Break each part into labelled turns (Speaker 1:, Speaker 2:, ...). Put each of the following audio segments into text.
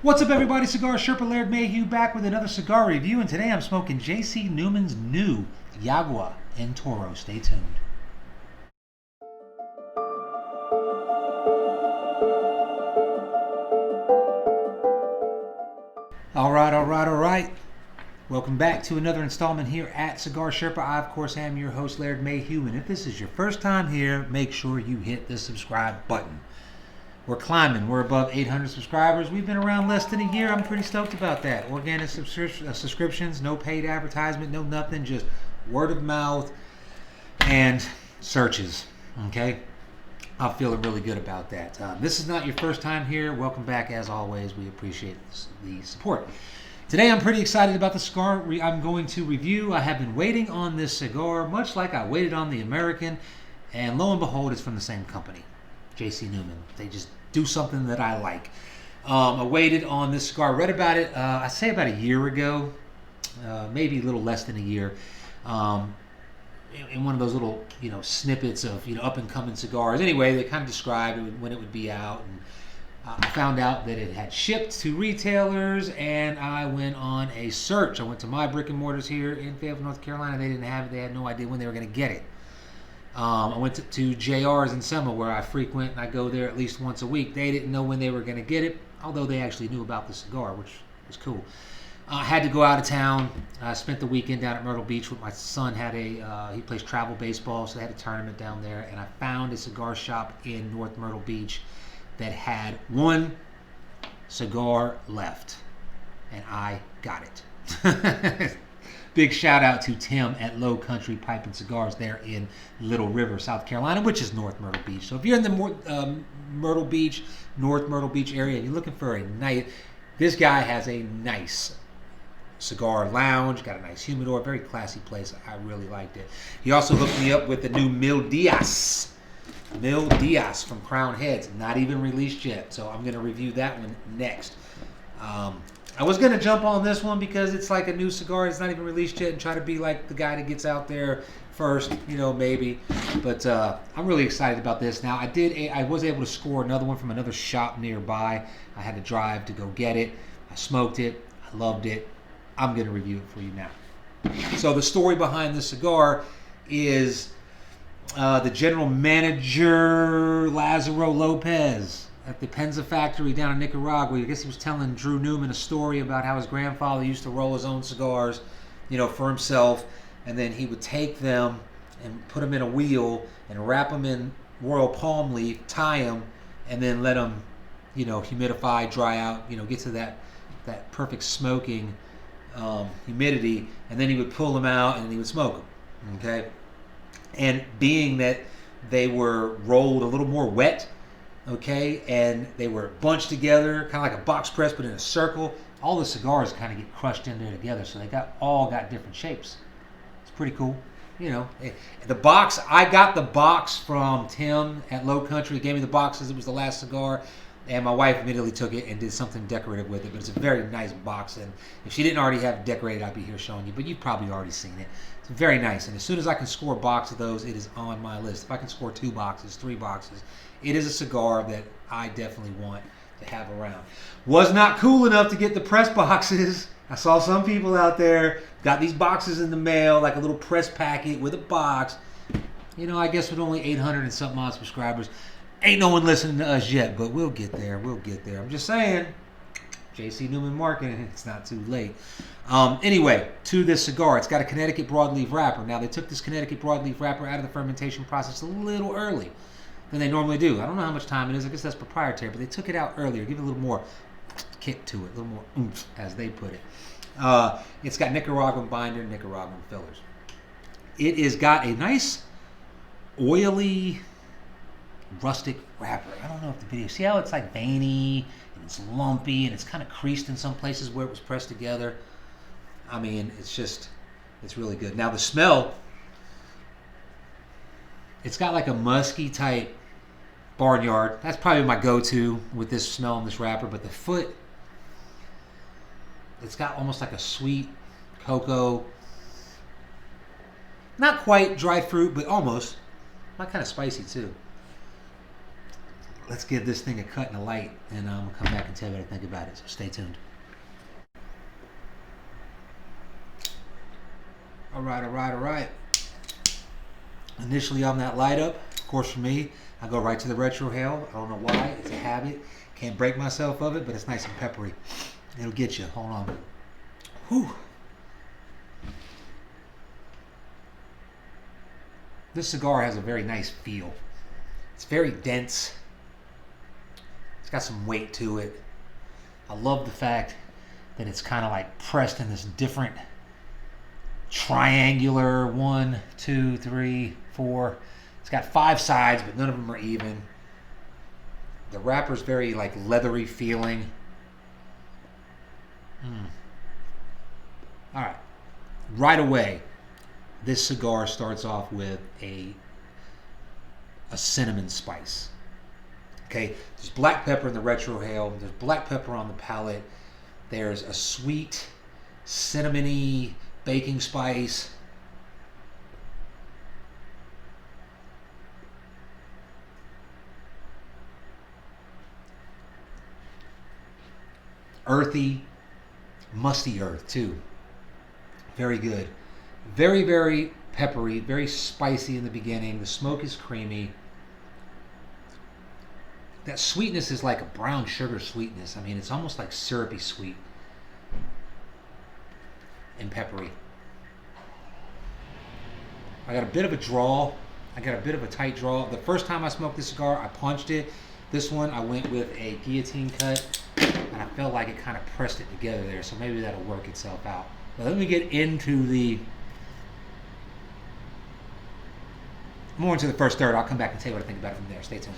Speaker 1: What's up, everybody? Cigar Sherpa Laird Mayhew back with another cigar review, and today I'm smoking J.C. Newman's new Yagua in Toro. Stay tuned. All right. Welcome back to another installment here at Cigar Sherpa. I, of course, am your host, Laird Mayhew, and if this is your first time here, make sure you hit the subscribe button. We're climbing. We're above 800 subscribers. We've been around less than a year. I'm pretty stoked about that. Organic subscriptions, no paid advertisement, no nothing, just word of mouth and searches. Okay? I'm feeling really good about that. This is not your first time here. Welcome back, as always. We appreciate the support. Today, I'm pretty excited about the cigar I'm going to review. I have been waiting on this cigar, much like I waited on the American, and lo and behold, it's from the same company, J.C. Newman. They just do something that I like. I waited on this cigar, read about it, I say about a year ago, maybe a little less than a year, in one of those little, snippets of, up-and-coming cigars. Anyway, they kind of described when it would be out, and I found out that it had shipped to retailers, and I went on a search. I went to my brick and mortars here in Fayetteville, North Carolina. They didn't have it. They had no idea when they were going to get it. I went to JR's in Selma, where I frequent, and I go there at least once a week. They didn't know when they were going to get it, although they actually knew about the cigar, which was cool. I had to go out of town. I spent the weekend down at Myrtle Beach with my son. He plays travel baseball, so they had a tournament down there, and I found a cigar shop in North Myrtle Beach that had one cigar left, and I got it. Big shout out to Tim at Low Country Pipe and Cigars there in Little River, South Carolina, which is North Myrtle Beach. So if you're in the North Myrtle Beach area, and you're looking for a nice, this guy has a nice cigar lounge, got a nice humidor, very classy place. I really liked it. He also hooked me up with the new Mil Diaz from Crown Heads, not even released yet, so I'm going to review that one next. I was going to jump on this one because it's like a new cigar, it's not even released yet, and try to be like the guy that gets out there first, maybe, but I'm really excited about this. Now, I was able to score another one from another shop nearby. I had to drive to go get it. I smoked it. I loved it. I'm going to review it for you now. So the story behind the cigar is the general manager, Lazaro Lopez, at the PENSA factory down in Nicaragua. I guess he was telling Drew Newman a story about how his grandfather used to roll his own cigars, for himself, and then he would take them and put them in a wheel and wrap them in royal palm leaf, tie them, and then let them, humidify, dry out, get to that perfect smoking humidity, and then he would pull them out and he would smoke them. Okay. And being that they were rolled a little more wet, okay, and they were bunched together, kind of like a box press, but in a circle, all the cigars kind of get crushed in there together, so they all got different shapes. It's pretty cool. The box, I got the box from Tim at Low Country. He gave me the box as it was the last cigar, and my wife immediately took it and did something decorative with it, but it's a very nice box, and if she didn't already have it decorated, I'd be here showing you, but you've probably already seen it. It's very nice, and as soon as I can score a box of those, it is on my list. If I can score 2 boxes, 3 boxes, it is a cigar that I definitely want to have around. Was not cool enough to get the press boxes. I saw some people out there got these boxes in the mail, like a little press packet with a box. I guess with only 800 and something odd subscribers, ain't no one listening to us yet, but we'll get there. I'm just saying, J.C. Newman marketing, it's not too late. Anyway, to this cigar, it's got a Connecticut Broadleaf wrapper. Now, they took this Connecticut Broadleaf wrapper out of the fermentation process a little early than they normally do. I don't know how much time it is. I guess that's proprietary, but they took it out earlier, give it a little more kick to it, a little more oomph, as they put it. It's got Nicaraguan binder, Nicaraguan fillers. It has got a nice, oily, rustic wrapper. I don't know if the video, see how it's like veiny and it's lumpy and it's kind of creased in some places where it was pressed together. I mean, it's really good. Now the smell, it's got like a musky type barnyard. That's probably my go-to with this smell and this wrapper, but the foot, it's got almost like a sweet cocoa, not quite dried fruit, but almost. Not kind of spicy too. let's give this thing a cut and a light, and I'm going to come back and tell you what I think about it, so stay tuned. All right. Initially on that light up, of course for me, I go right to the retrohale. I don't know why, it's a habit. Can't break myself of it, but it's nice and peppery. It'll get you. Hold on. Whew. This cigar has a very nice feel. It's very dense. It's got some weight to it. I love the fact that it's kind of like pressed in this different triangular 1, 2, 3, 4. It's got 5 sides, but none of them are even. The wrapper's very like leathery feeling. All right. Right away, this cigar starts off with a cinnamon spice. Okay, there's black pepper in the retrohale. There's black pepper on the palate. There's a sweet, cinnamony baking spice. Earthy, musty earth too. Very good. Very, very peppery, very spicy in the beginning. The smoke is creamy. That sweetness is like a brown sugar sweetness. I mean, it's almost like syrupy sweet and peppery. I got a bit of a draw. I got a bit of a tight draw. The first time I smoked this cigar, I punched it. This one, I went with a guillotine cut, and I felt like it kind of pressed it together there, so maybe that'll work itself out. But let me get more into the first third. I'll come back and tell you what I think about it from there. Stay tuned.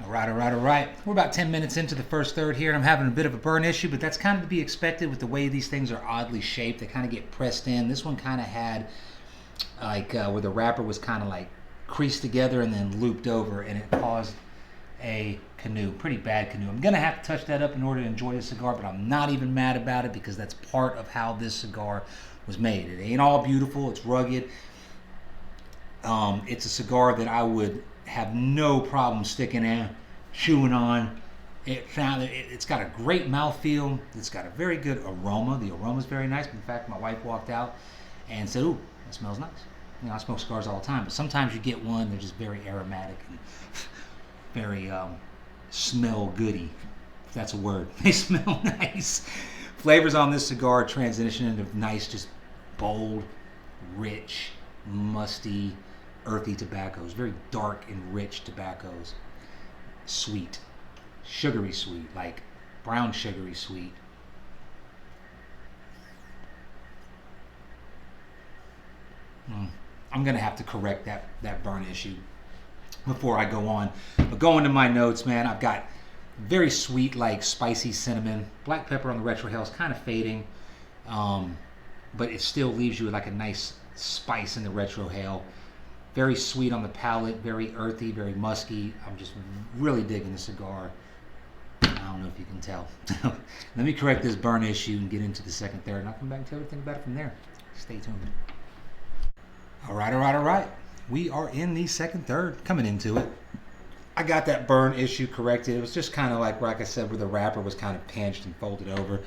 Speaker 1: All right. We're about 10 minutes into the first third here, and I'm having a bit of a burn issue, but that's kind of to be expected with the way these things are oddly shaped. They kind of get pressed in. This one kind of had like where the wrapper was kind of like creased together and then looped over, and it caused a canoe, pretty bad canoe. I'm gonna have to touch that up in order to enjoy the cigar, but I'm not even mad about it because that's part of how this cigar was made. It ain't all beautiful, it's rugged. It's a cigar that I would have no problem sticking in, chewing on. It's got a great mouthfeel. It's got a very good aroma. The aroma's very nice. In fact, my wife walked out and said, "Ooh, that smells nice." You know, I smoke cigars all the time, but sometimes you get one, they're just very aromatic and very smell goody, if that's a word. They smell nice. Flavors on this cigar transition into nice, just bold, rich, musty, earthy tobaccos. Very dark and rich tobaccos. Sweet. Sugary sweet, like brown sugary sweet. I'm going to have to correct that burn issue before I go on. But going to my notes, man, I've got very sweet, like spicy cinnamon. Black pepper on the retrohale is kind of fading, but it still leaves you with like a nice spice in the retrohale. Very sweet on the palate, very earthy, very musky. I'm just really digging the cigar. I don't know if you can tell. Let me correct this burn issue and get into the second, third, and I'll come back and tell you everything about it from there. Stay tuned. All right. We are in the second, third, coming into it. I got that burn issue corrected. It was just kind of like I said, where the wrapper was kind of pinched and folded over.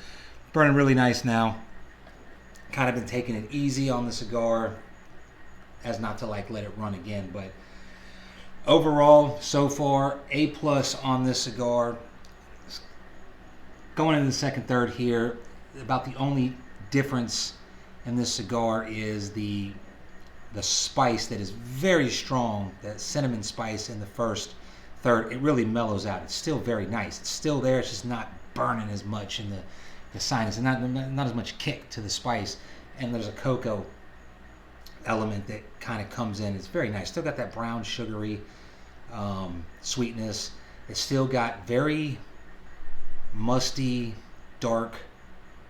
Speaker 1: Burning really nice now. Kind of been taking it easy on the cigar, as not to like let it run again. But overall, so far, A+ on this cigar. Going into the second, third here, about the only difference in this cigar is the spice that is very strong, that cinnamon spice in the first third. It really mellows out. It's still very nice. It's still there. It's just not burning as much in the sinus, and not as much kick to the spice. And there's a cocoa element that kind of comes in. It's very nice. Still got that brown sugary sweetness. It's still got very musty, dark,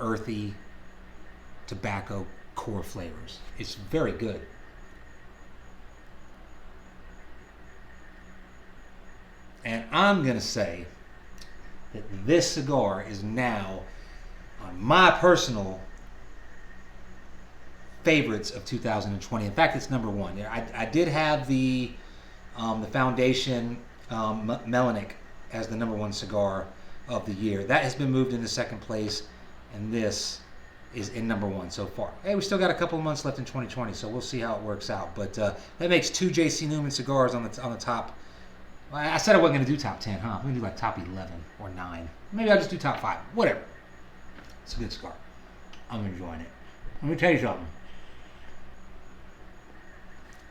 Speaker 1: earthy tobacco core flavors. It's very good. And I'm going to say that this cigar is now on my personal favorites of 2020. In fact, it's number one. I did have the Foundation Melanic as the #1 cigar of the year. That has been moved into second place, and this is in #1 so far. Hey, we still got a couple of months left in 2020, so we'll see how it works out. But that makes 2 J.C. Newman cigars on the top. I said I wasn't going to do top 10, huh? I'm going to do like top 11 or 9. Maybe I'll just do top 5. Whatever. It's a good cigar. I'm enjoying it. Let me tell you something.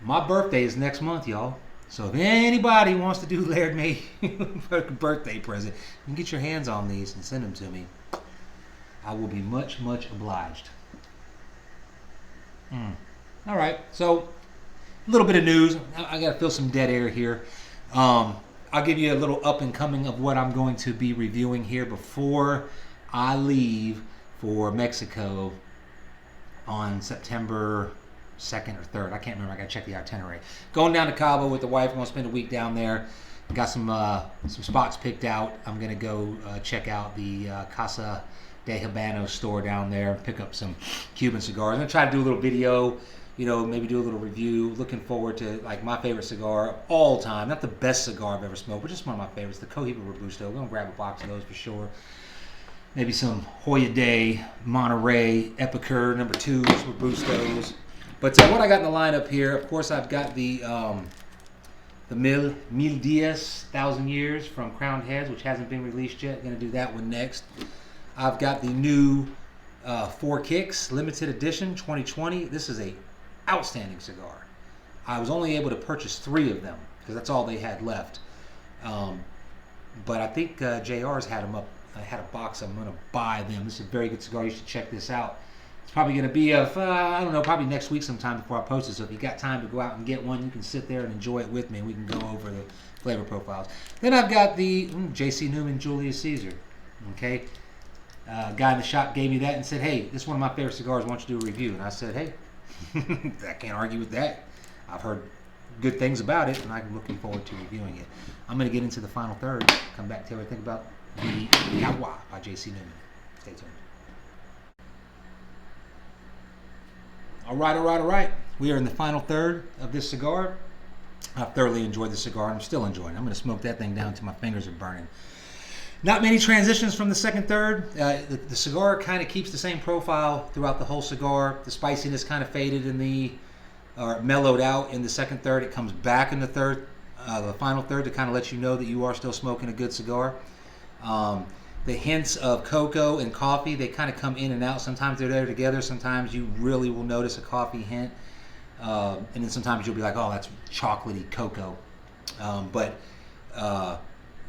Speaker 1: My birthday is next month, y'all. So if anybody wants to do Laird May birthday present, you can get your hands on these and send them to me. I will be much, much obliged. All right, so a little bit of news. I got to fill some dead air here. I'll give you a little up and coming of what I'm going to be reviewing here before I leave for Mexico on September 2nd or 3rd. I can't remember. I got to check the itinerary. Going down to Cabo with the wife. Going to spend a week down there. Got some spots picked out. I'm going to go check out the Casa de Habano store down there. Pick up some Cuban cigars. I'm going to try to do a little video. You know, maybe do a little review. Looking forward to like my favorite cigar of all time. Not the best cigar I've ever smoked, but just one of my favorites. The Cohiba Robusto. We're going to grab a box of those for sure. Maybe some Hoya Day, Monterey, Epicure #2s, Robustos. But what I got in the lineup here, of course, I've got the Mil Dias, 1,000 Years from Crowned Heads, which hasn't been released yet. Going to do that one next. I've got the new 4 Kicks, limited edition, 2020. This is a outstanding cigar. I was only able to purchase 3 of them because that's all they had left. But I think JR's had them up. I had a box. I'm going to buy them. This is a very good cigar. You should check this out. It's probably going to be I don't know, probably next week sometime before I post it. So if you got time to go out and get one, you can sit there and enjoy it with me, and we can go over the flavor profiles. Then I've got the J.C. Newman Julius Caesar. Okay, guy in the shop gave me that and said, "Hey, this is one of my favorite cigars. Why don't you do a review?" And I said, "Hey, I can't argue with that. I've heard good things about it, and I'm looking forward to reviewing it." I'm going to get into the final third. Come back to everything about the YAGUA by J.C. Newman. Stay tuned. All right. We are in the final third of this cigar. I've thoroughly enjoyed the cigar, and I'm still enjoying it. I'm going to smoke that thing down until my fingers are burning. Not many transitions from the second third. The cigar kind of keeps the same profile throughout the whole cigar. The spiciness kind of faded or mellowed out in the second third. It comes back in the final third to kind of let you know that you are still smoking a good cigar. The hints of cocoa and coffee, they kind of come in and out. Sometimes they're there together. Sometimes you really will notice a coffee hint. And then sometimes you'll be like, oh, that's chocolatey cocoa. But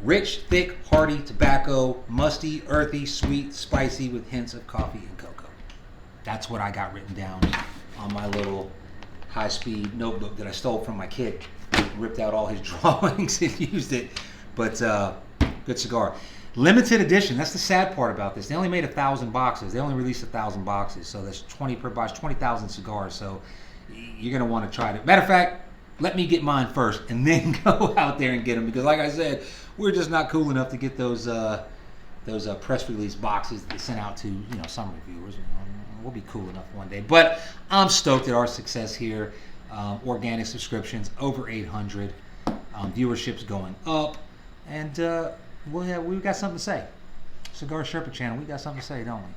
Speaker 1: rich, thick, hearty tobacco, musty, earthy, sweet, spicy with hints of coffee and cocoa. That's what I got written down on my little high-speed notebook that I stole from my kid. Ripped out all his drawings and used it. But good cigar. Limited edition. That's the sad part about this. They only made 1,000 boxes. They only released 1,000 boxes. So that's 20 per box, 20,000 cigars. So you're going to want to try it. Matter of fact, let me get mine first and then go out there and get them. Because like I said, we're just not cool enough to get those press release boxes that they sent out to some reviewers. We'll be cool enough one day. But I'm stoked at our success here. Organic subscriptions, over 800. Viewership's going up. And we've got something to say. Cigar Sherpa channel, we got something to say, don't we?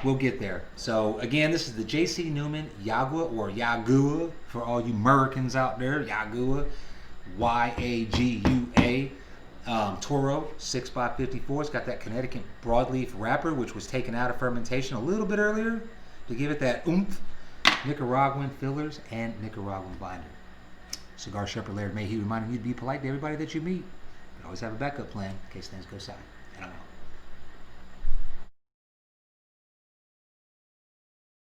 Speaker 1: We'll get there. So again, this is the J.C. Newman YAGUA, or YAGUA for all you Americans out there. YAGUA, YAGUA. Toro 6x54. It's got that Connecticut broadleaf wrapper, which was taken out of fermentation a little bit earlier to give it that oomph. Nicaraguan fillers and Nicaraguan binder. Cigar Sherpa Laird May, he reminding you to be polite to everybody that you meet. You always have a backup plan in case things go south. And I'm out.